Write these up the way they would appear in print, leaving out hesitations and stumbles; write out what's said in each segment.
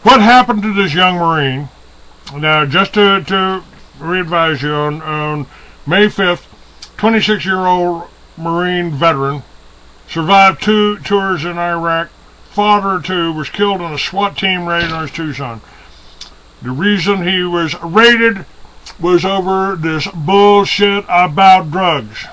What happened to this young Marine? Now, just to re-advise you, on May 5th, 26-year-old Marine veteran survived 2 tours in Iraq, father of 2, was killed in a SWAT team raid on Tucson. The reason he was raided was over this bullshit about drugs.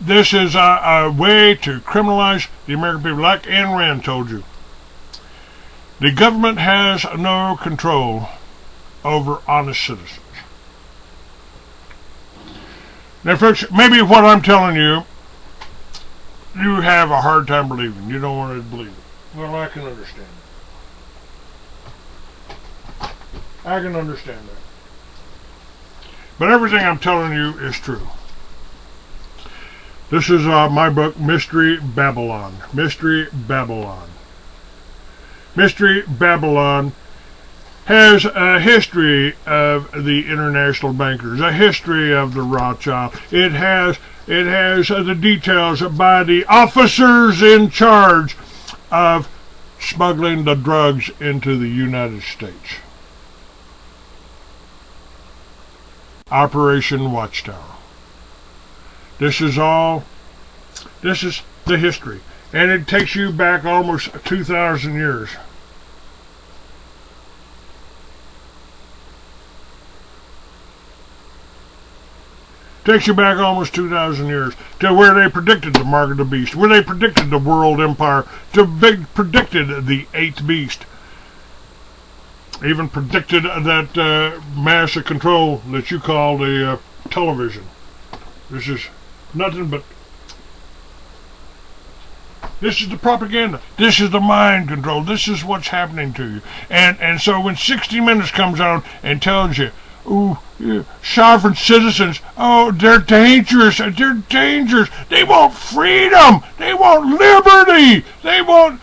This is a way to criminalize the American people, like Ayn Rand told you. The government has no control over honest citizens. Now, folks, maybe what I'm telling you, you have a hard time believing. You don't want to believe it. Well, I can understand that. I can understand that. But everything I'm telling you is true. This is my book, Mystery Babylon. Mystery Babylon. Mystery Babylon has a history of the international bankers, a history of the Rothschild. It has the details by the officers in charge of smuggling the drugs into the United States. Operation Watchtower. This is the history. And it takes you back almost 2,000 years. Takes you back almost 2,000 years to where they predicted the mark of the beast, where they predicted the world empire, predicted the 8th beast. Even predicted that mass of control that you call the television. This is nothing but... This is the propaganda. This is the mind control. This is what's happening to you. And so when 60 Minutes comes on and tells you, ooh, sovereign citizens, oh, they're dangerous. They're dangerous. They want freedom. They want liberty. They want...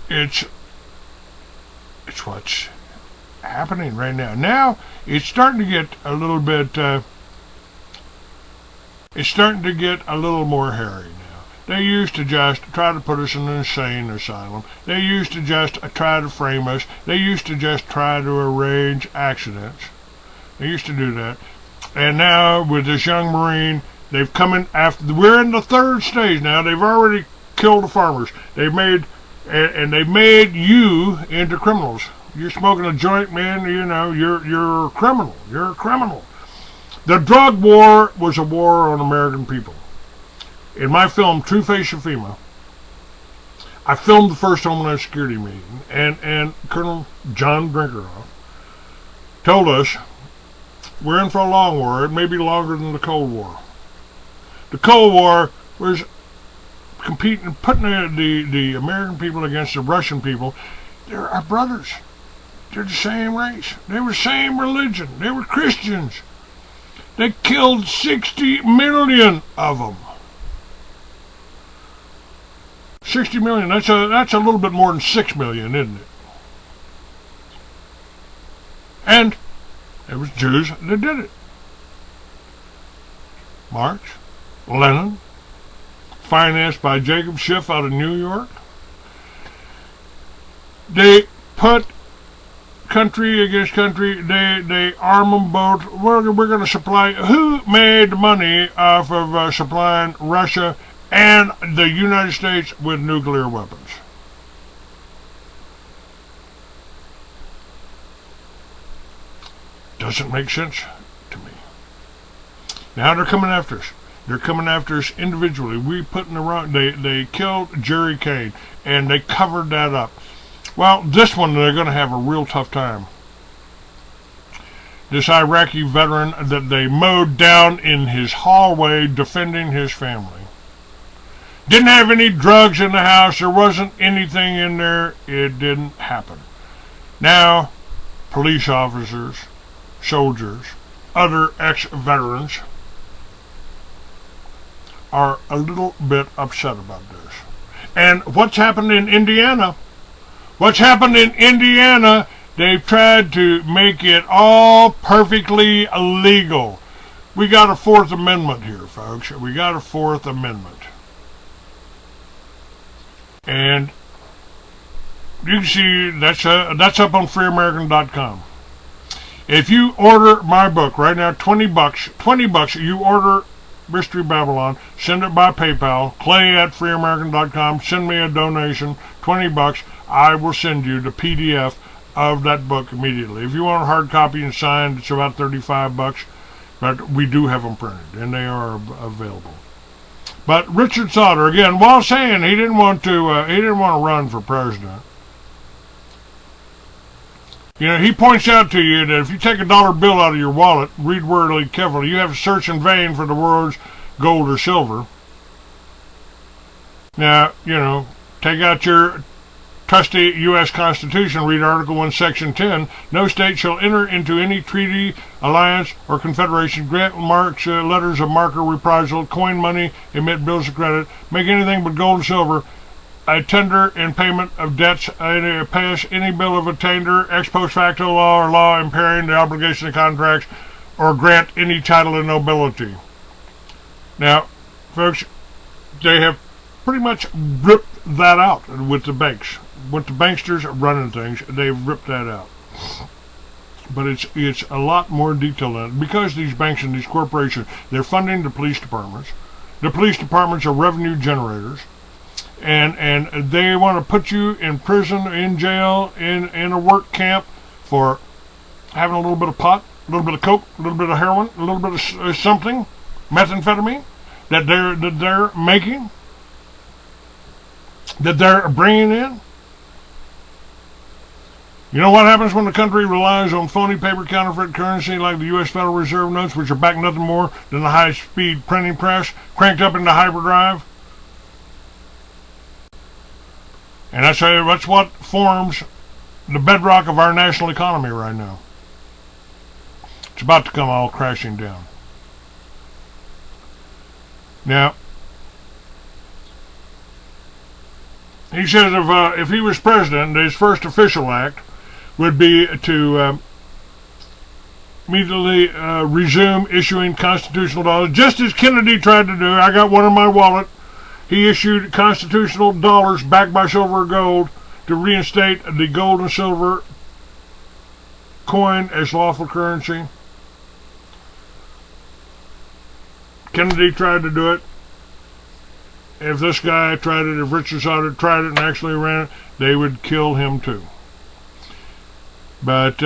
It's what's happening right now. Now, it's starting to get a little bit... it's starting to get a little more hairy now. They used to just try to put us in an insane asylum. They used to just try to frame us. They used to just try to arrange accidents. They used to do that. And now, with this young Marine, they've come in after... We're in the 3rd stage now. They've already killed the farmers. They've made... And they made you into criminals. You're smoking a joint, man, you know, you're a criminal. You're a criminal. The drug war was a war on American people. In my film, True Face of FEMA, I filmed the first Homeland Security meeting, and Colonel John Brinkerhoff told us we're in for a long war. It may be longer than the Cold War. The Cold War was competing, putting the American people against the Russian people. They're our brothers. They're the same race. They were the same religion. They were Christians. They killed 60 million of them. 60 million. That's a little bit more than 6 million, isn't it? And it was Jews that did it. Marx, Lenin, financed by Jacob Schiff out of New York. They put country against country. They arm them both. We're going to supply. Who made money off of supplying Russia and the United States with nuclear weapons? Doesn't make sense to me. Now they're coming after us. They're coming after us individually. We put in the wrong... They killed Jerry Kane, and they covered that up. Well, this one, they're going to have a real tough time. This Iraqi veteran that they mowed down in his hallway defending his family. Didn't have any drugs in the house. There wasn't anything in there. It didn't happen. Now, police officers, soldiers, other ex-veterans are a little bit upset about this. And what's happened in Indiana? What's happened in Indiana They've tried to make it all perfectly legal. We got a Fourth Amendment here, folks. We got a Fourth Amendment. And you can see that's up on freeamerican.com. If you order my book right now, $20, you order Mystery Babylon, send it by PayPal, clay@freeamerican.com, send me a donation, $20, I will send you the PDF of that book immediately. If you want a hard copy and signed, it's about $35, but we do have them printed, and they are available. But Richard Sauter, again, while saying he didn't want to run for president, you know, he points out to you that if you take a dollar bill out of your wallet, read wordly carefully, you have to search in vain for the words gold or silver. Now, you know, take out your trusty U.S. Constitution, read Article 1, Section 10. No state shall enter into any treaty, alliance, or confederation, grant marks, letters of marque or reprisal, coin money, emit bills of credit, make anything but gold and silver, a tender in payment of debts, pass any bill of attainder, ex post facto law or law impairing the obligation of contracts, or grant any title of nobility. Now, folks, they have pretty much ripped that out with the banks. With the banksters running things, they've ripped that out. But it's a lot more detailed than it. Because these banks and these corporations, they're funding the police departments. The police departments are revenue generators. And they want to put you in prison, in jail, in a work camp for having a little bit of pot, a little bit of coke, a little bit of heroin, a little bit of something, methamphetamine, that they're making, that they're bringing in. You know what happens when the country relies on phony paper counterfeit currency like the U.S. Federal Reserve notes, which are back nothing more than the high-speed printing press cranked up into hyperdrive? And that's what forms the bedrock of our national economy right now. It's about to come all crashing down. Now, he says if he was president, his first official act would be to immediately resume issuing constitutional dollars, just as Kennedy tried to do. I got one in my wallet. He issued constitutional dollars backed by silver or gold to reinstate the gold and silver coin as lawful currency. Kennedy tried to do it. If this guy tried it, if Richard Sauter tried it and actually ran it, they would kill him too. But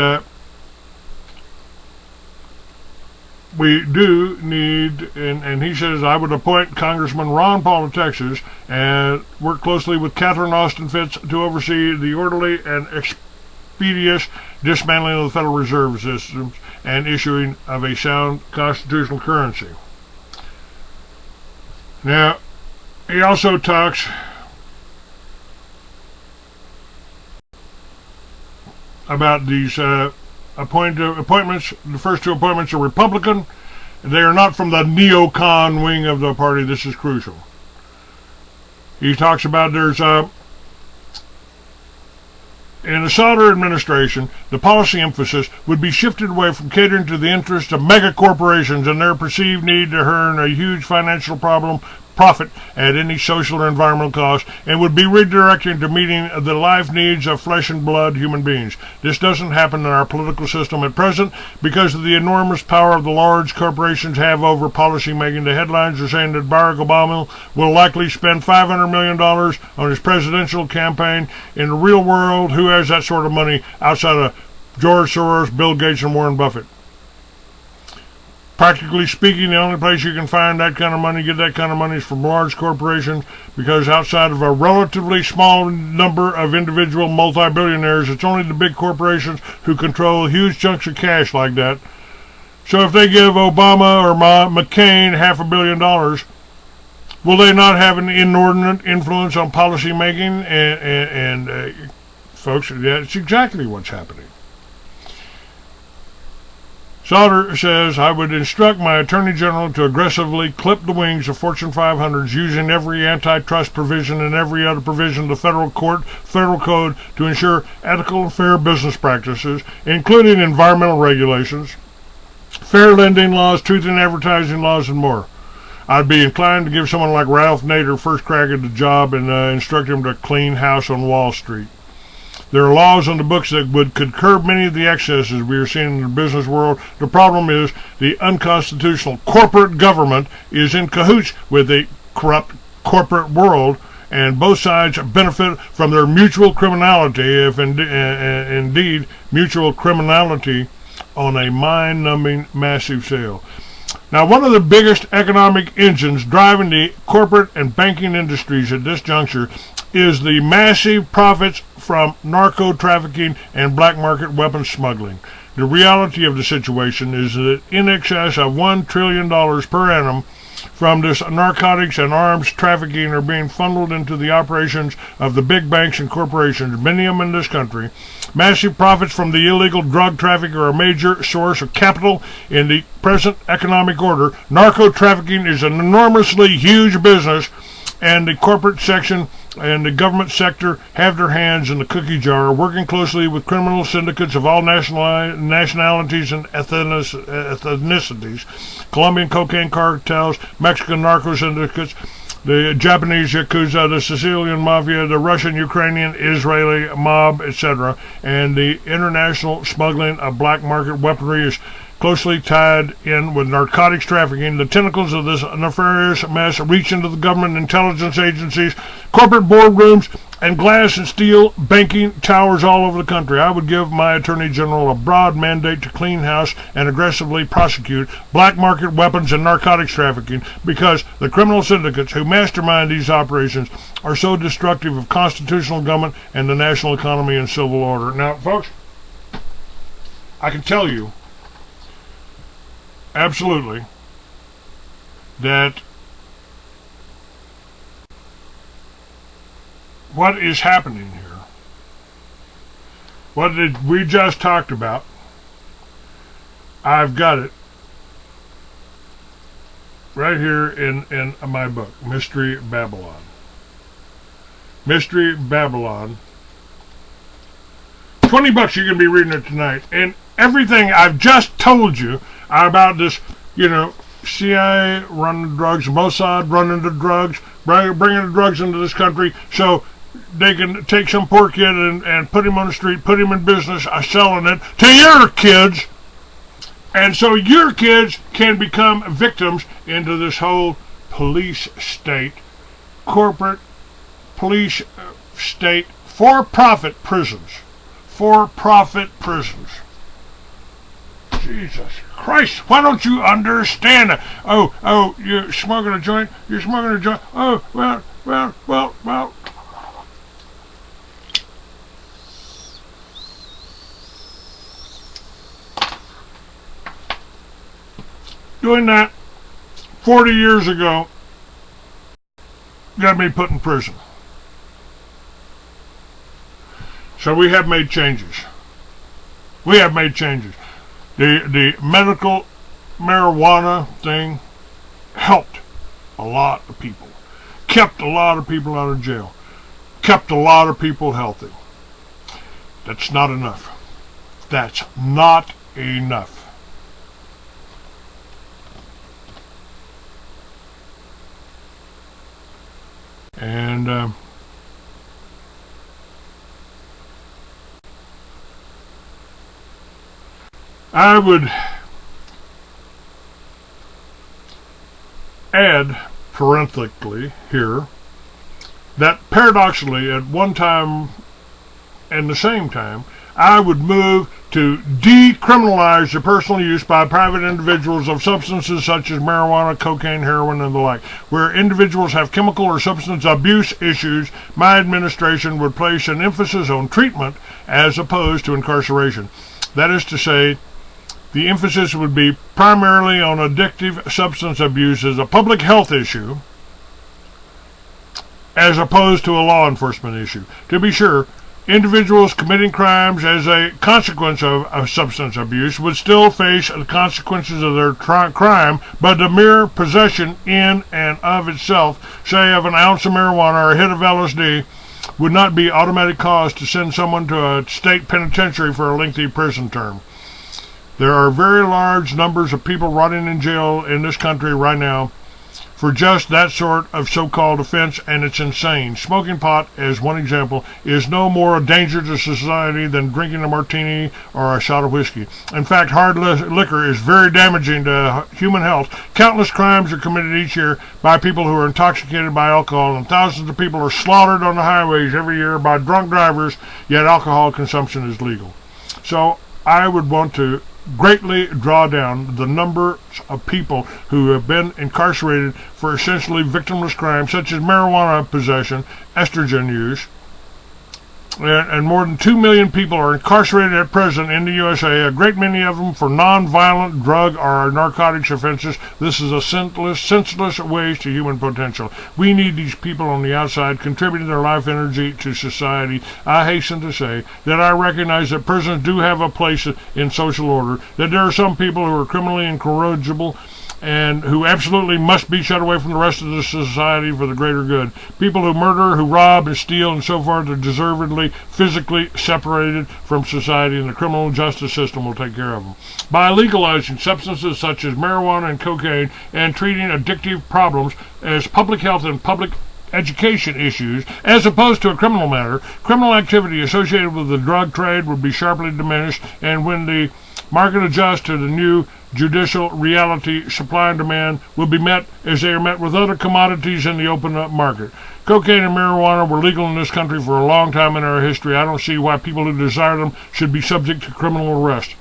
we do need, and he says, I would appoint Congressman Ron Paul of Texas and work closely with Catherine Austin Fitts to oversee the orderly and expeditious dismantling of the Federal Reserve systems and issuing of a sound constitutional currency. Now, he also talks about these appointments. The first two appointments are Republican. They are not from the neocon wing of the party. This is crucial. He talks about there's in the Sauter administration, the policy emphasis would be shifted away from catering to the interests of mega corporations and their perceived need to earn a huge financial profit at any social or environmental cost, and would be redirected to meeting the life needs of flesh and blood human beings. This doesn't happen in our political system at present because of the enormous power of the large corporations have over policy making. The headlines are saying that Barack Obama will likely spend $500 million on his presidential campaign. In the real world, who has that sort of money outside of George Soros, Bill Gates, and Warren Buffett? Practically speaking, the only place you can find that kind of money, get that kind of money, is from large corporations, because outside of a relatively small number of individual multi-billionaires, it's only the big corporations who control huge chunks of cash like that. So if they give Obama or McCain $500 million, will they not have an inordinate influence on policy making? And folks, that's exactly what's happening. Sauter says, I would instruct my Attorney General to aggressively clip the wings of Fortune 500s using every antitrust provision and every other provision of the federal code to ensure ethical and fair business practices, including environmental regulations, fair lending laws, truth in advertising laws, and more. I'd be inclined to give someone like Ralph Nader first crack at the job and instruct him to clean house on Wall Street. There are laws on the books that could curb many of the excesses we are seeing in the business world. The problem is the unconstitutional corporate government is in cahoots with the corrupt corporate world, and both sides benefit from their mutual criminality, if indeed mutual criminality on a mind-numbing massive scale. Now, one of the biggest economic engines driving the corporate and banking industries at this juncture is the massive profits from narco-trafficking and black market weapons smuggling. The reality of the situation is that in excess of $1 trillion per annum from this narcotics and arms trafficking are being funneled into the operations of the big banks and corporations, many of them in this country. Massive profits from the illegal drug traffic are a major source of capital in the present economic order. Narco-trafficking is an enormously huge business, and the corporate section and the government sector have their hands in the cookie jar, working closely with criminal syndicates of all nationalities and ethnicities, Colombian cocaine cartels, Mexican narco syndicates, the Japanese Yakuza, the Sicilian Mafia, the Russian, Ukrainian, Israeli mob, etc., and the international smuggling of black market weaponry is closely tied in with narcotics trafficking. The tentacles of this nefarious mess reach into the government intelligence agencies, corporate boardrooms, and glass and steel banking towers all over the country. I would give my Attorney General a broad mandate to clean house and aggressively prosecute black market weapons and narcotics trafficking, because the criminal syndicates who mastermind these operations are so destructive of constitutional government and the national economy and civil order. Now, folks, I can tell you absolutely that what is happening here, what did we just talked about, I've got it right here in my book, Mystery Babylon. Mystery Babylon. $20 you can be reading it tonight, and everything I've just told you about this, CIA running drugs, Mossad running the drugs, bringing the drugs into this country so they can take some poor kid and put him on the street, put him in business, selling it to your kids. And so your kids can become victims into this whole police state, corporate police state, for-profit prisons. For-profit prisons. Jesus Christ, why don't you understand that? Oh, you're smoking a joint? You're smoking a joint? Oh, well. Doing that 40 years ago got me put in prison. So we have made changes. The medical marijuana thing helped a lot of people. Kept a lot of people out of jail. Kept a lot of people healthy. That's not enough. That's not enough. And I would add parenthetically here that paradoxically at one time and the same time I would move to decriminalize the personal use by private individuals of substances such as marijuana, cocaine, heroin, and the like. Where individuals have chemical or substance abuse issues, my administration would place an emphasis on treatment as opposed to incarceration. That is to say, the emphasis would be primarily on addictive substance abuse as a public health issue as opposed to a law enforcement issue. To be sure, Individuals committing crimes as a consequence of substance abuse would still face the consequences of their crime, but the mere possession in and of itself, say of an ounce of marijuana or a hit of LSD, would not be automatic cause to send someone to a state penitentiary for a lengthy prison term. There are very large numbers of people rotting in jail in this country right now for just that sort of so-called offense, and it's insane. Smoking pot, as one example, is no more a danger to society than drinking a martini or a shot of whiskey. In fact, hard liquor is very damaging to human health. Countless crimes are committed each year by people who are intoxicated by alcohol, and thousands of people are slaughtered on the highways every year by drunk drivers, yet alcohol consumption is legal. So I would want to greatly draw down the numbers of people who have been incarcerated for essentially victimless crimes such as marijuana possession, estrogen use, and more than 2 million people are incarcerated at present in the USA, a great many of them for non-violent drug or narcotics offenses. This is a senseless waste of human potential. We need these people on the outside contributing their life energy to society. I hasten to say that I recognize that prisons do have a place in social order, that there are some people who are criminally incorrigible and who absolutely must be shut away from the rest of the society for the greater good. People who murder, who rob and steal and so forth are deservedly physically separated from society, and the criminal justice system will take care of them. By legalizing substances such as marijuana and cocaine and treating addictive problems as public health and public education issues, as opposed to a criminal matter, criminal activity associated with the drug trade would be sharply diminished, and when the market adjusts to the new judicial reality, supply and demand will be met as they are met with other commodities in the open market. Cocaine and marijuana were legal in this country for a long time in our history. I don't see why people who desire them should be subject to criminal arrest.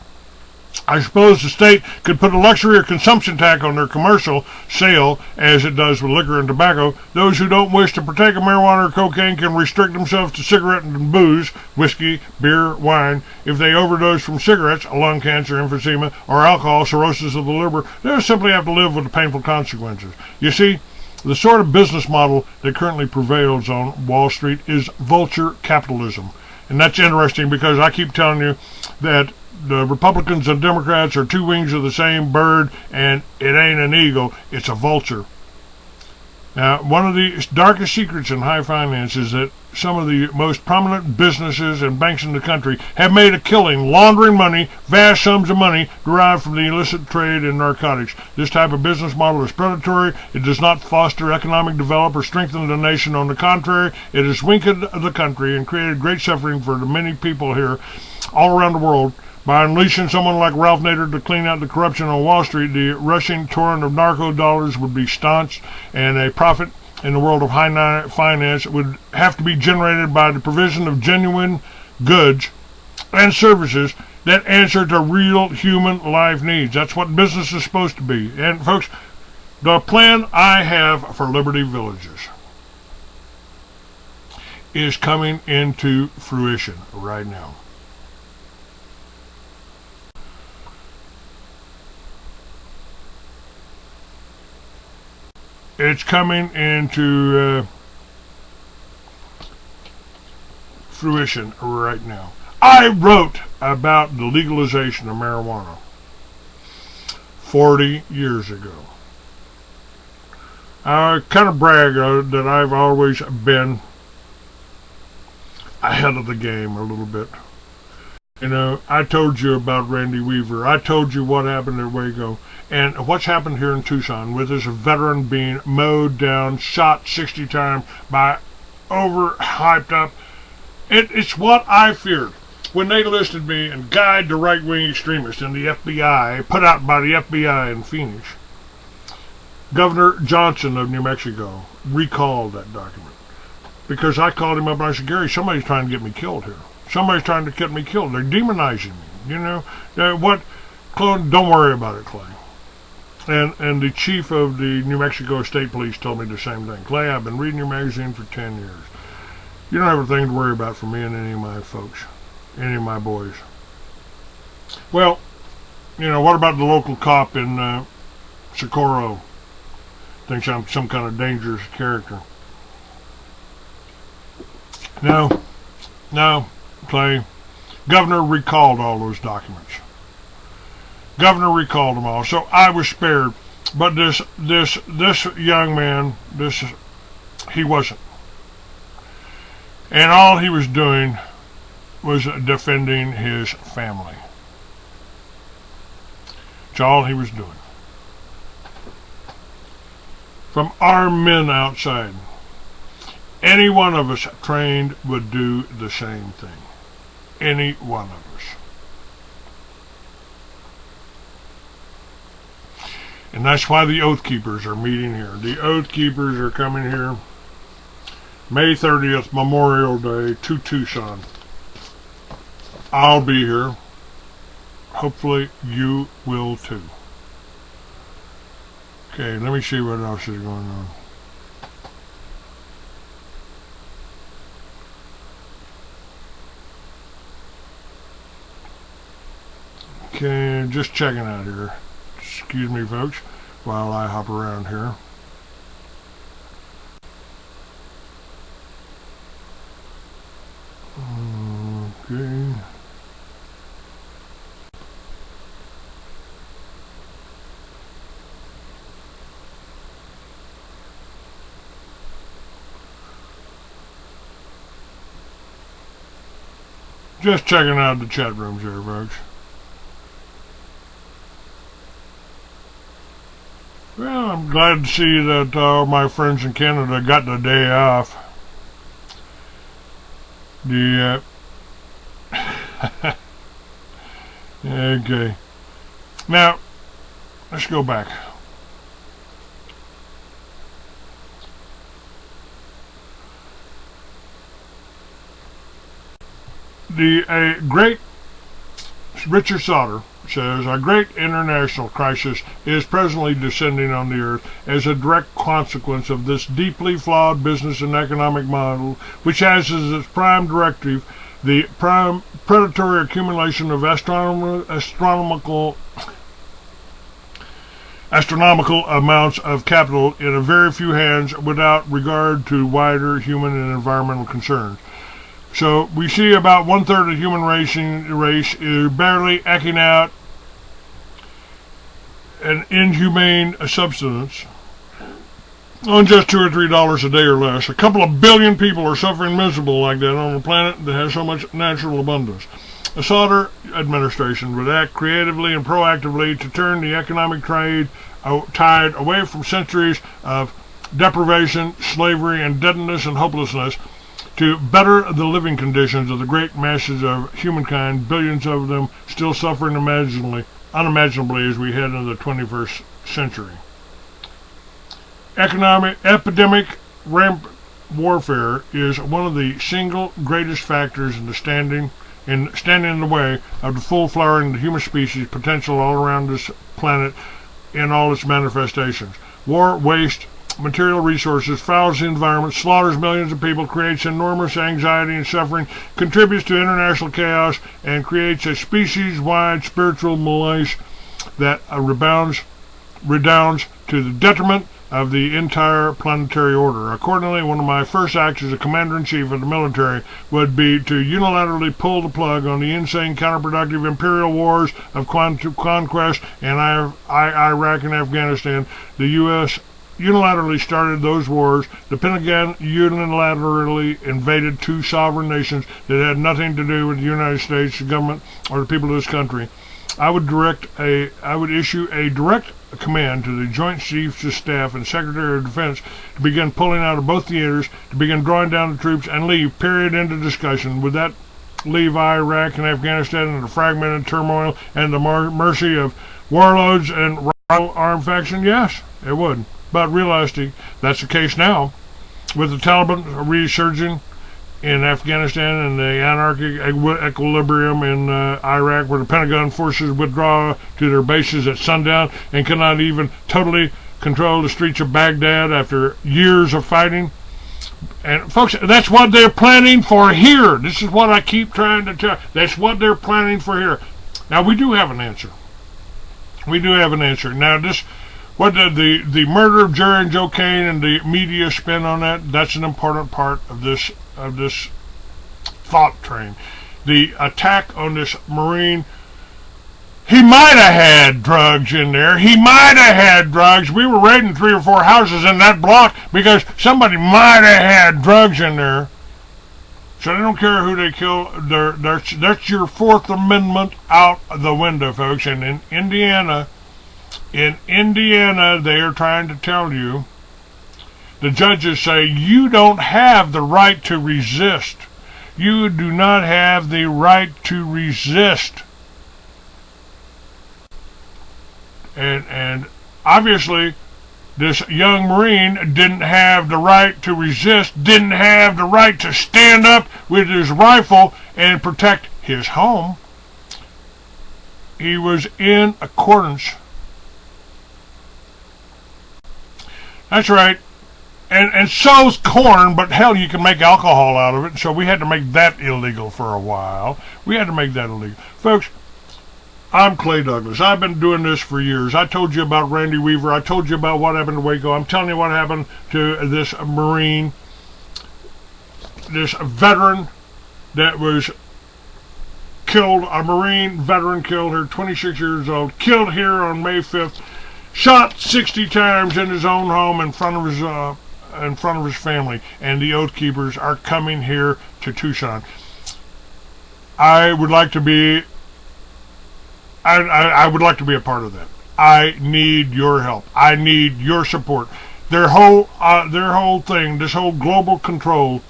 I suppose the state could put a luxury or consumption tax on their commercial sale, as it does with liquor and tobacco. Those who don't wish to partake of marijuana or cocaine can restrict themselves to cigarette and booze, whiskey, beer, wine. If they overdose from cigarettes, lung cancer, emphysema, or alcohol, cirrhosis of the liver, they'll simply have to live with the painful consequences. You see, the sort of business model that currently prevails on Wall Street is vulture capitalism. And that's interesting because I keep telling you that the Republicans and Democrats are two wings of the same bird, and it ain't an eagle, it's a vulture. Now, one of the darkest secrets in high finance is that some of the most prominent businesses and banks in the country have made a killing laundering money, vast sums of money derived from the illicit trade in narcotics. This type of business model is predatory. It does not foster economic development or strengthen the nation. On the contrary, it has weakened the country and created great suffering for the many people here all around the world. By unleashing someone like Ralph Nader to clean out the corruption on Wall Street, the rushing torrent of narco dollars would be staunched, and a profit in the world of high finance would have to be generated by the provision of genuine goods and services that answer to real human life needs. That's what business is supposed to be. And folks, the plan I have for Liberty Villages is coming into fruition right now. It's coming into fruition right now. I wrote about the legalization of marijuana 40 years ago. I kind of brag that I've always been ahead of the game a little bit. You know, I told you about Randy Weaver. I told you what happened at Waco. And what's happened here in Tucson with this veteran being mowed down, shot 60 times by overhyped up. It's what I feared when they listed me and guide the right-wing extremist in the FBI, put out by the FBI in Phoenix. Governor Johnson of New Mexico recalled that document because I called him up and I said, Gary, somebody's trying to get me killed here. Somebody's trying to get me killed. They're demonizing me. You know, don't worry about it, Clay. And the chief of the New Mexico State Police told me the same thing. Clay, I've been reading your magazine for 10 years. You don't have a thing to worry about for me and any of my folks, any of my boys. Well, you know, what about the local cop in Socorro? Thinks I'm some kind of dangerous character. No, Clay, Governor recalled all those documents. Governor recalled them all, so I was spared. But this young man, he wasn't. And all he was doing was defending his family. That's all he was doing. From armed men outside. Any one of us trained would do the same thing. Any one of us. And that's why the Oathkeepers are meeting here. The Oathkeepers are coming here May 30th, Memorial Day, to Tucson. I'll be here. Hopefully you will too. Okay, let me see what else is going on. Okay, just checking out here. Excuse me, folks, while I hop around here. Okay. Just checking out the chat rooms here, folks. Well, I'm glad to see that all my friends in Canada got the day off. Okay. Now, let's go back. A great Richard Sauter says, a great international crisis is presently descending on the earth as a direct consequence of this deeply flawed business and economic model, which has as its prime directive the predatory accumulation of astronomical amounts of capital in a very few hands without regard to wider human and environmental concerns. So we see about 1/3 of the human race is barely eking out an inhumane subsistence on just $2 or $3 a day or less. A couple of billion people are suffering miserable like that on a planet that has so much natural abundance. The Sauter administration would act creatively and proactively to turn the economic tide away from centuries of deprivation, slavery, and deadness and hopelessness to better the living conditions of the great masses of humankind, billions of them still suffering unimaginably as we head into the 21st century. Epidemic warfare is one of the single greatest factors in standing in the way of the full flowering of the human species potential all around this planet in all its manifestations. War, waste, material resources, fouls the environment, slaughters millions of people, creates enormous anxiety and suffering, contributes to international chaos, and creates a species-wide spiritual malaise that redounds to the detriment of the entire planetary order. Accordingly, one of my first acts as a commander-in-chief of the military would be to unilaterally pull the plug on the insane, counterproductive imperial wars of conquest in Iraq and Afghanistan. The U.S. unilaterally started those wars. The Pentagon unilaterally invaded two sovereign nations that had nothing to do with the United States, the government, or the people of this country. I would issue a direct command to the Joint Chiefs of Staff and Secretary of Defense to begin pulling out of both theaters, to begin drawing down the troops, and leave, period, into discussion. Would that leave Iraq and Afghanistan in the fragmented turmoil and the mercy of warlords and rival armed faction? Yes, it would. But realistic, that's the case now, with the Taliban resurging in Afghanistan and the anarchic equilibrium in Iraq, where the Pentagon forces withdraw to their bases at sundown and cannot even totally control the streets of Baghdad after years of fighting. And folks, that's what they're planning for here. This is what I keep trying to tell. That's what they're planning for here. Now, we do have an answer. We do have an answer. Now, what the murder of Jerry and Joe Kane and the media spin on that, that's an important part of this thought train. the attack on this Marine. He might have had drugs in there. He might have had drugs. We were raiding 3 or 4 houses in that block because somebody might have had drugs in there. So they don't care who they kill. That's your Fourth Amendment out the window, folks. And in Indiana, they are trying to tell you, the judges say, you don't have the right to resist. You do not have the right to resist. And obviously, this young Marine didn't have the right to resist, didn't have the right to stand up with his rifle and protect his home. He was in accordance. That's right. And so's corn, but hell, you can make alcohol out of it. So we had to make that illegal for a while. We had to make that illegal. Folks, I'm Clay Douglas. I've been doing this for years. I told you about Randy Weaver. I told you about what happened to Waco. I'm telling you what happened to this Marine, this veteran that was killed, a Marine veteran killed her, 26 years old, killed here on May 5th, shot 60 times in his own home in front of his family. And the Oathkeepers are coming here to Tucson. I would like to be I would like to be a part of that. I need your help. I need your support. Their whole thing, this whole global control,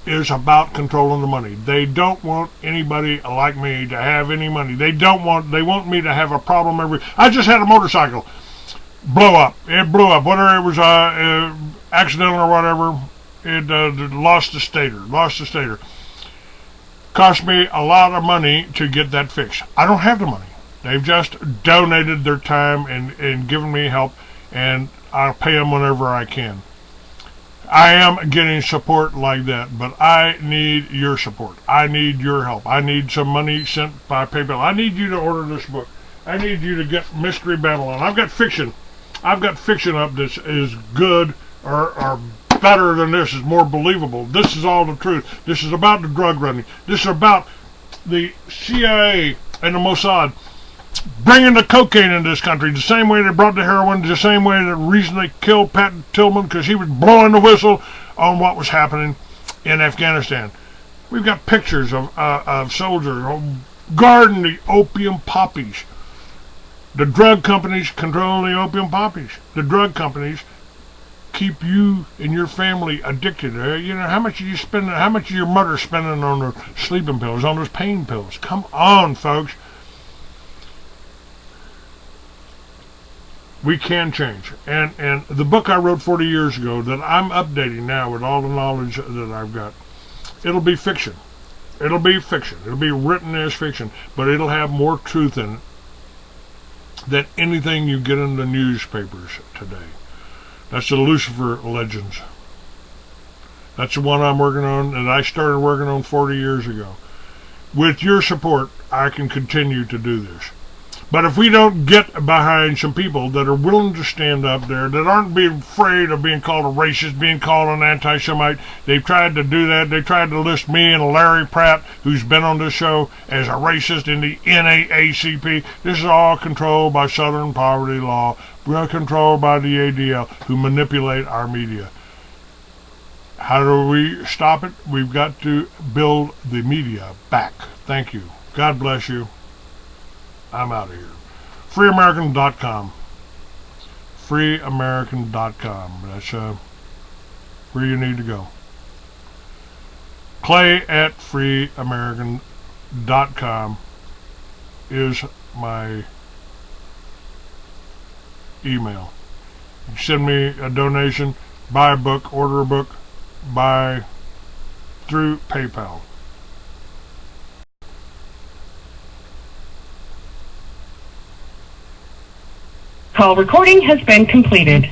is about controlling the money. They don't want anybody like me to have any money. They want me to have a problem I just had a motorcycle blow up. It blew up. Whether it was accidental or whatever, it lost the stator. Cost me a lot of money to get that fixed. I don't have the money. They've just donated their time and given me help, and I'll pay them whenever I can. I am getting support like that, but I need your support. I need your help. I need some money sent by PayPal. I need you to order this book. I need you to get Mystery Babylon. I've got fiction up that is good or better than this, is more believable. This is all the truth. This is about the drug running. This is about the CIA and the Mossad bringing the cocaine into this country, the same way they brought the heroin, the same way the reason they killed Pat Tillman, because he was blowing the whistle on what was happening in Afghanistan. We've got pictures of soldiers guarding the opium poppies. The drug companies control the opium poppies. The drug companies keep you and your family addicted. You know, how much are you spending? How much is your mother spending on her sleeping pills, on those pain pills? Come on, folks. We can change. And the book I wrote 40 years ago that I'm updating now with all the knowledge that I've got, it'll be fiction. It'll be fiction. It'll be written as fiction, but it'll have more truth in it than anything you get in the newspapers today. That's the Lucifer Legends. That's the one I'm working on, and I started working on 40 years ago. With your support, I can continue to do this. But if we don't get behind some people that are willing to stand up there, that aren't being afraid of being called a racist, being called an anti-Semite, they've tried to do that. They tried to list me and Larry Pratt, who's been on this show, as a racist in the NAACP. This is all controlled by Southern Poverty Law. We're controlled by the ADL, who manipulate our media. How do we stop it? We've got to build the media back. Thank you. God bless you. I'm out of here. FreeAmerican.com. FreeAmerican.com. That's where you need to go. Clay at FreeAmerican.com is my email. You send me a donation, buy a book, order a book, buy through PayPal. Call recording has been completed.